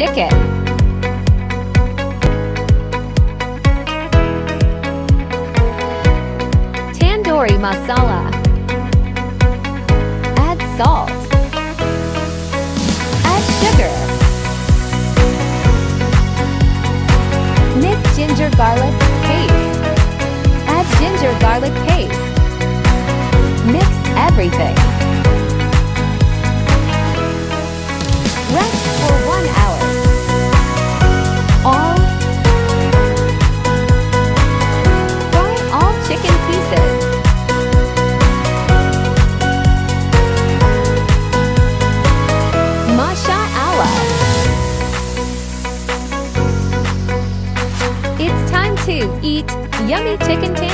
chicken. Tandoori masala. Add salt. Add sugar. Mix ginger garlic paste. Add ginger garlic paste. Mix everything. Rest for 1 hour. Fry all chicken pieces. Masha Allah. It's time to eat yummy chicken tandoori.